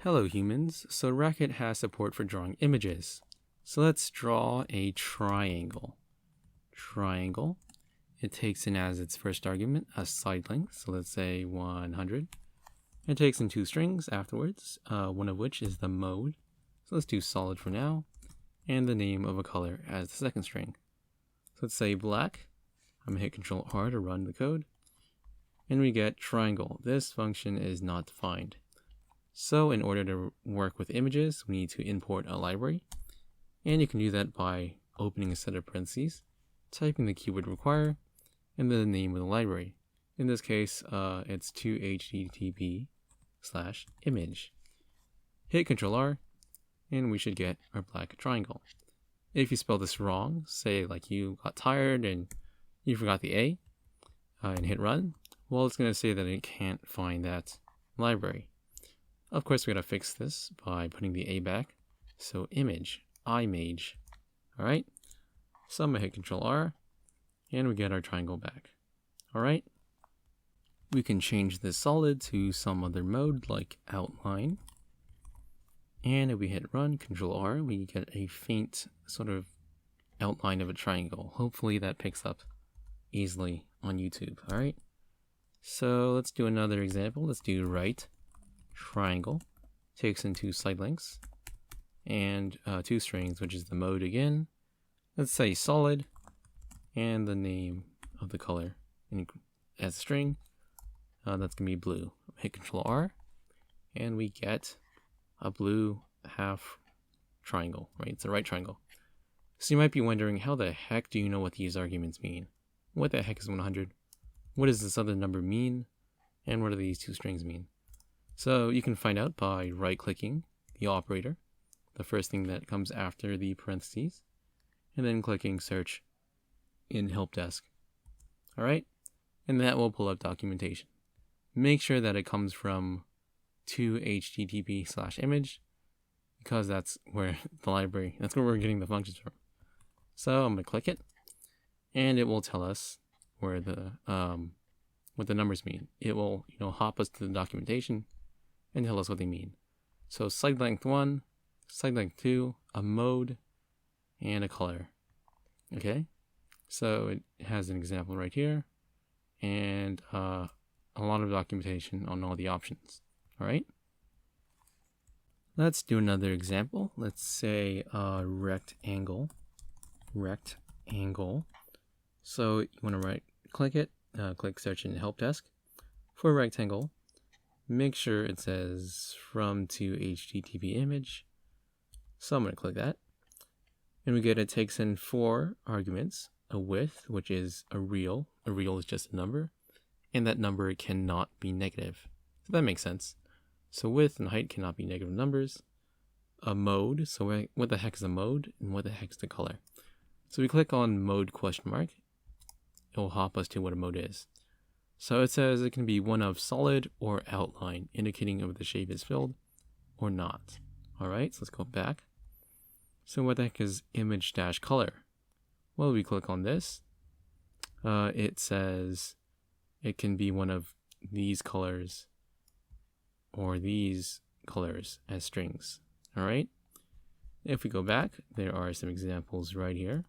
Hello humans, so Racket has support for drawing images. So let's draw a triangle. Triangle. It takes in as its first argument a side length, so let's say 100. It takes in two strings afterwards, one of which is the mode. So let's do solid for now, and the name of a color as the second string. So let's say black. I'm going to hit Control R to run the code. And we get triangle. This function is not defined. So in order to work with images, we need to import a library. And you can do that by opening a set of parentheses, typing the keyword require, and then the name of the library. In this case, it's 2http/image. Hit Control R, and we should get our black triangle. If you spell this wrong, say like you got tired and you forgot the A, and hit run, well, it's going to say that it can't find that library. Of course, we gotta fix this by putting the A back. So image, image. Alright. So I'm gonna hit Control R, and we get our triangle back. Alright. We can change this solid to some other mode like outline. And if we hit run, Control R, we get a faint sort of outline of a triangle. Hopefully that picks up easily on YouTube. Alright. So let's do another example. Let's do right triangle. Takes in two side lengths and two strings, which is the mode again. Let's say solid, and the name of the color as a string. That's gonna be blue. Hit Control R, and we get a blue half triangle, right? It's a right triangle. So you might be wondering, how the heck do you know what these arguments mean? What the heck is 100? What does this other number mean? And what do these two strings mean? So you can find out by right-clicking the operator, the first thing that comes after the parentheses, and then clicking search in help desk. All right, and that will pull up documentation. Make sure that it comes from 2http/image, because that's where the library, that's where we're getting the functions from. So I'm gonna click it, and it will tell us where the what the numbers mean. It will hop us to the documentation and tell us what they mean. So side length 1, side length 2, a mode, and a color. Okay, so it has an example right here, and a lot of documentation on all the options. All right, let's do another example. Let's say rectangle. Rectangle. So you want to click it, click search in help desk for rectangle. Make sure it says from to HTTP image. So I'm going to click that. And we get it takes in 4 arguments. A width, which is a real. A real is just a number. And that number cannot be negative. So that makes sense. So width and height cannot be negative numbers. A mode. So what the heck is a mode? And what the heck is the color? So we click on mode ? It will hop us to what a mode is. So it says it can be one of solid or outline, indicating if the shape is filled or not. All right, so let's go back. So what the heck is image-color? Well, we click on this. It says it can be one of these colors or these colors as strings. All right. If we go back, there are some examples right here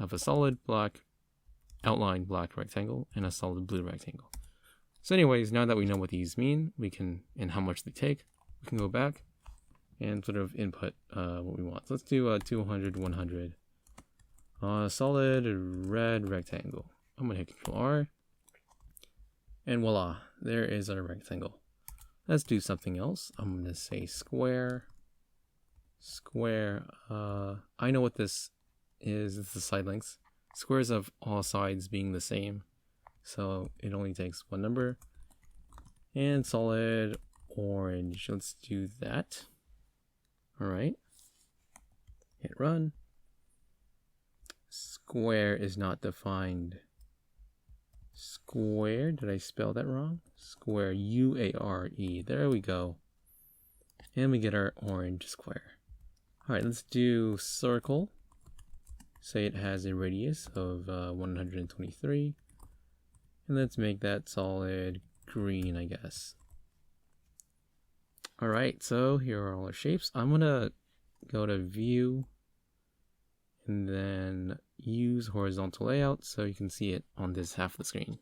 of a solid black outline black rectangle and a solid blue rectangle. So anyways, now that we know what these mean, we can, and how much they take, we can go back and sort of input what we want. So let's do 200, 100, solid red rectangle. I'm gonna hit Control R, and voila, there is our rectangle. Let's do something else. I'm gonna say square. Square. I know what this is. It's the side lengths. Squares of all sides being the same, so it only takes one number. And solid orange, let's do that. All right, hit run. Square is not defined. Square, did I spell that wrong? Square, U-A-R-E, there we go. And we get our orange square. All right, let's do circle. Say it has a radius of 123. And let's make that solid green, I guess. Alright, so here are all our shapes. I'm gonna go to View and then use horizontal layout so you can see it on this half of the screen.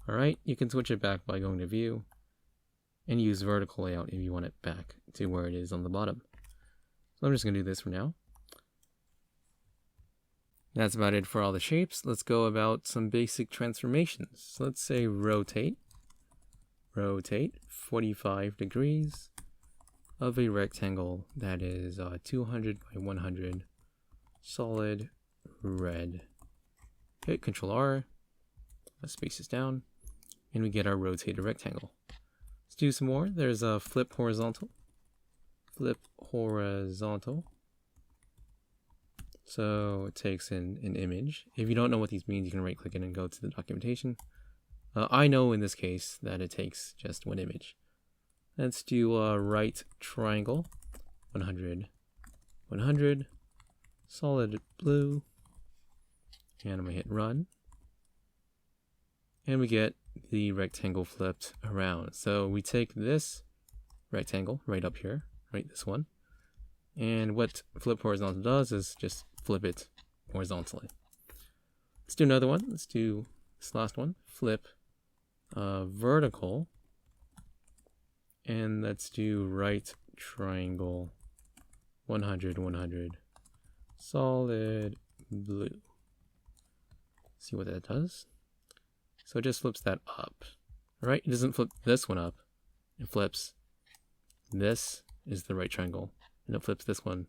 Alright, you can switch it back by going to View and use vertical layout if you want it back to where it is on the bottom. So I'm just gonna do this for now. That's about it for all the shapes. Let's go about some basic transformations. So let's say rotate 45 degrees of a rectangle that is 200 by 100 solid red. Hit Control R, let's space this down, and we get our rotated rectangle. Let's do some more. There's a flip horizontal. So it takes in an image. If you don't know what these mean, you can right click it and go to the documentation. I know in this case that it takes just one image. Let's do a right triangle, 100, 100, solid blue, and I'm gonna hit run. And we get the rectangle flipped around. So we take this rectangle right up here, right, this one, and what flip horizontal does is just flip it horizontally. Let's do another one. Let's do this last one, flip vertical, and let's do right triangle, 100, 100, solid blue. See what that does. So it just flips that up. Alright, it doesn't flip this one up. It flips this is the right triangle, and it flips this one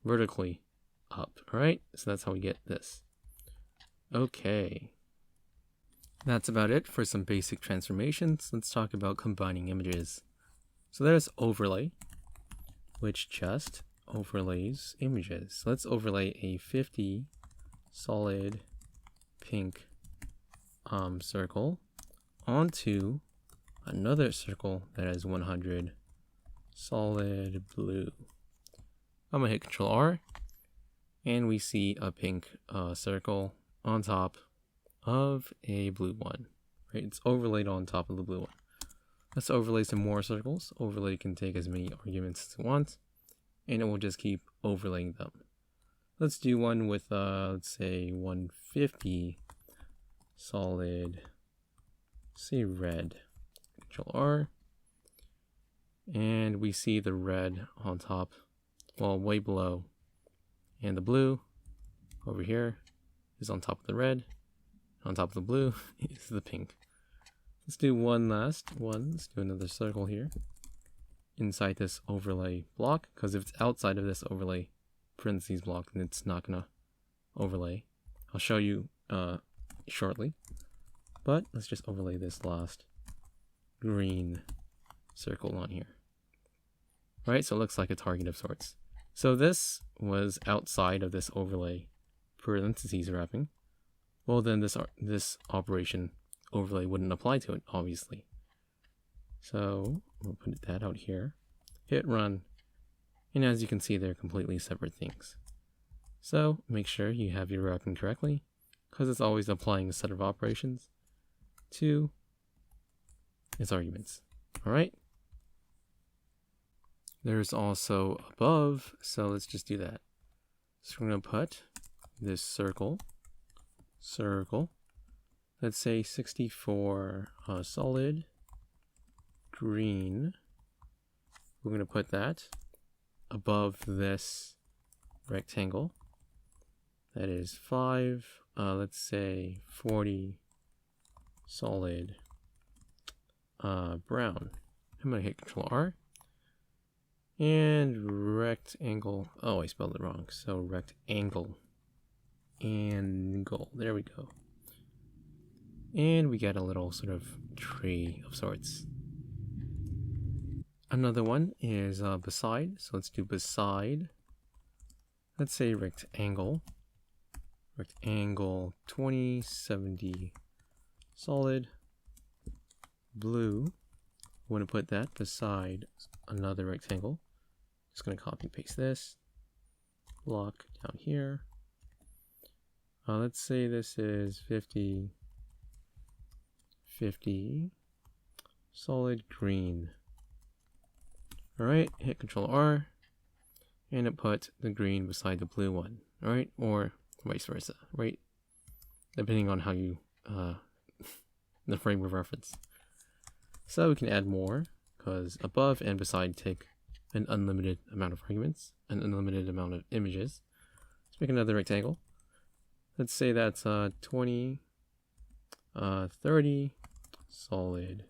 vertically up. Alright, so that's how we get this. Okay. That's about it for some basic transformations. Let's talk about combining images. So there's overlay, which just overlays images. Let's overlay a 50 solid pink circle onto another circle that is 100 solid blue. I'm gonna hit Control R, and we see a pink circle on top of a blue one. Right, it's overlaid on top of the blue one. Let's overlay some more circles. Overlay can take as many arguments as it wants, and it will just keep overlaying them. Let's do one with let's say 150 solid, say red. Control R, and we see the red on top, well, way below, and the blue over here is on top of the red. On top of the blue is the pink. Let's do one last one. Let's do another circle here inside this overlay block, because if it's outside of this overlay parentheses block, then it's not gonna overlay. I'll show you shortly, but let's just overlay this last green circle on here. Right, so it looks like a target of sorts. So this was outside of this overlay parentheses wrapping. Well, then this operation overlay wouldn't apply to it, obviously. So we'll put that out here, hit run, and as you can see, they're completely separate things. So make sure you have your wrapping correctly, because it's always applying a set of operations to its arguments. All right. There's also above, so let's just do that. So we're going to put this circle, let's say 64 solid green. We're going to put that above this rectangle. That is 5, let's say 40 solid brown. I'm going to hit Control R. And rectangle, oh, I spelled it wrong. So rectangle, angle, there we go. And we get a little sort of tree of sorts. Another one is beside, so let's do beside. Let's say rectangle 2070 solid blue. We want to put that beside another rectangle. Just going to copy and paste this block down here. Let's say this is 50 solid green. Alright, hit Control R, and it put the green beside the blue one. Alright, or vice versa, right? Depending on how you, the frame of reference. So we can add more, because above and beside take an unlimited amount of arguments, an unlimited amount of images. Let's make another rectangle. Let's say that's 20, 30, solid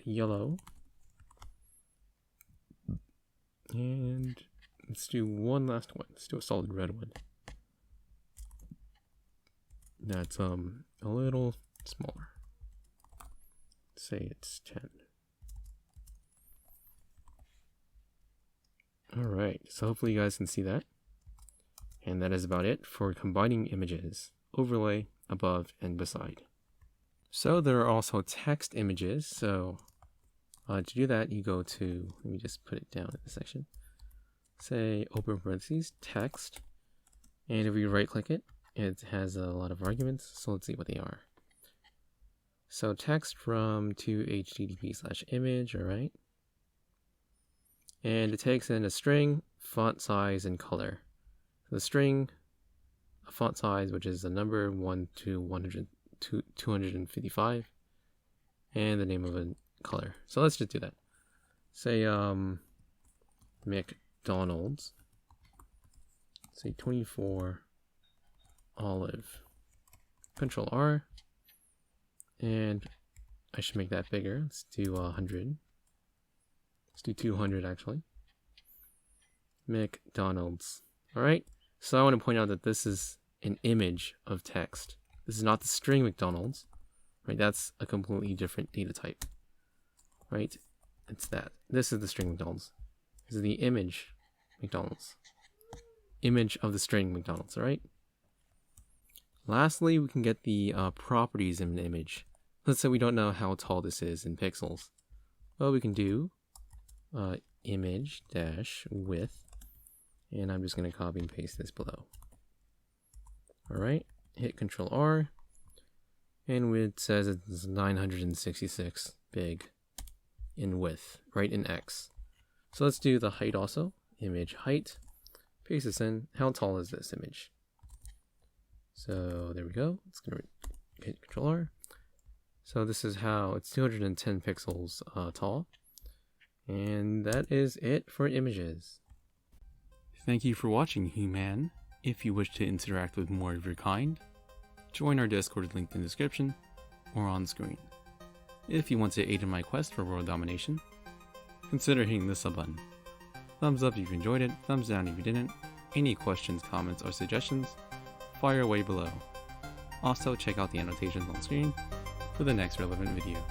yellow, and let's do one last one. Let's do a solid red one. That's a little smaller. Say it's 10. Alright, so hopefully you guys can see that. And that is about it for combining images, overlay, above, and beside. So there are also text images. So to do that, you go to, let me just put it down in the section. Say open parentheses, text. And if we right click it, it has a lot of arguments. So let's see what they are. So text from to http/image, alright. And it takes in a string, font size, and color. The string, a font size, which is the number 1 to 255, and the name of a color. So let's just do that. Say McDonald's. Say 24 olive. Control R. And I should make that bigger. Let's do 100. Let's do 200 actually. McDonald's. Alright, so I want to point out that this is an image of text. This is not the string McDonald's. Right, that's a completely different data type. Right, it's that. This is the string McDonald's. This is the image McDonald's. Image of the string McDonald's, alright? Lastly, we can get the properties of an image. Let's say we don't know how tall this is in pixels. Well, we can do image-width, and I'm just going to copy and paste this below. Alright, hit Control R, and it says it's 966 big in width, right, in X. So let's do the height also, image height, paste this in. How tall is this image? So there we go. It's going to hit Control R. So this is how it's 210 pixels tall. And that is it for images. Thank you for watching, human. If you wish to interact with more of your kind, join our Discord linked in the description or on screen. If you want to aid in my quest for world domination, consider hitting the sub button. Thumbs up if you enjoyed it, thumbs down if you didn't. Any questions, comments, or suggestions, fire away below. Also, check out the annotations on screen for the next relevant video.